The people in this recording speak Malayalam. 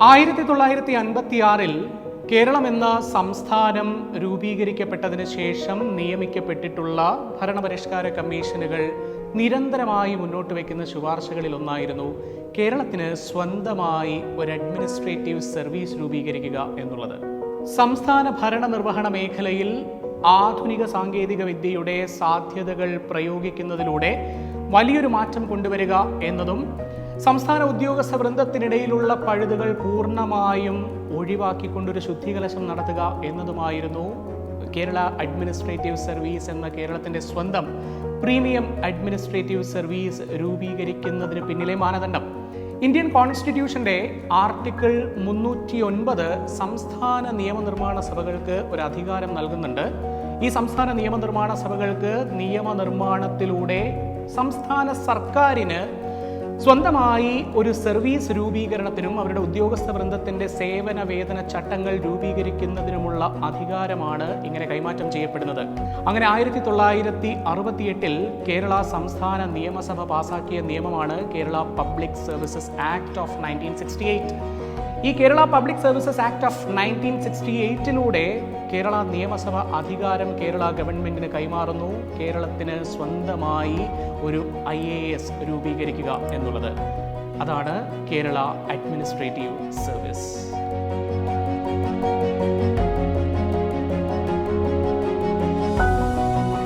1956 കേരളം എന്ന സംസ്ഥാനം രൂപീകരിക്കപ്പെട്ടതിന് ശേഷം നിയമിക്കപ്പെട്ടിട്ടുള്ള ഭരണപരിഷ്കാര കമ്മീഷനുകൾ നിരന്തരമായി മുന്നോട്ട് വയ്ക്കുന്ന ശുപാർശകളിൽ ഒന്നായിരുന്നു കേരളത്തിന് സ്വന്തമായി ഒരു അഡ്മിനിസ്ട്രേറ്റീവ് സർവീസ് രൂപീകരിക്കുക എന്നുള്ളത്. സംസ്ഥാന ഭരണനിർവഹണ മേഖലയിൽ ആധുനിക സാങ്കേതിക വിദ്യയുടെ സാധ്യതകൾ പ്രയോഗിക്കുന്നതിലൂടെ വലിയൊരു മാറ്റം കൊണ്ടുവരിക എന്നതും സംസ്ഥാന ഉദ്യോഗസ്ഥ വൃന്ദത്തിനിടയിലുള്ള പഴുതുകൾ പൂർണ്ണമായും ഒഴിവാക്കിക്കൊണ്ടൊരു ശുദ്ധികലശം നടത്തുക എന്നതുമായിരുന്നു കേരള അഡ്മിനിസ്ട്രേറ്റീവ് സർവീസ് എന്ന കേരളത്തിൻ്റെ സ്വന്തം പ്രീമിയം അഡ്മിനിസ്ട്രേറ്റീവ് സർവീസ് രൂപീകരിക്കുന്നതിന് പിന്നിലെ മാനദണ്ഡം. ഇന്ത്യൻ കോൺസ്റ്റിറ്റ്യൂഷന്റെ ആർട്ടിക്കിൾ 309 സംസ്ഥാന നിയമനിർമ്മാണ സഭകൾക്ക് ഒരു അധികാരം നൽകുന്നുണ്ട്. ഈ സംസ്ഥാന നിയമനിർമ്മാണ സഭകൾക്ക് നിയമനിർമ്മാണത്തിലൂടെ സംസ്ഥാന സർക്കാരിന് സ്വന്തമായി ഒരു സർവീസ് രൂപീകരണത്തിനും അവരുടെ ഉദ്യോഗസ്ഥ വൃന്ദത്തിന്റെ സേവന വേതന ചട്ടങ്ങൾ രൂപീകരിക്കുന്നതിനുമുള്ള അധികാരമാണ് ഇങ്ങനെ കൈമാറ്റം ചെയ്യപ്പെടുന്നത്. അങ്ങനെ 1968 കേരള സംസ്ഥാന നിയമസഭ പാസാക്കിയ നിയമമാണ് Kerala public services act of 1968. ഈ Kerala public services act of 1968 Kerala നിയമസഭ അധികാരം കേരള ഗവൺമെന്റിന് കൈമാറുന്നു. കേരളത്തിന് സ്വന്തമായി ഒരു IAS രൂപീകരിക്കുക എന്നുള്ളത്. അതാണ് കേരള അഡ്മിനിസ്ട്രേറ്റീവ് സർവീസ്.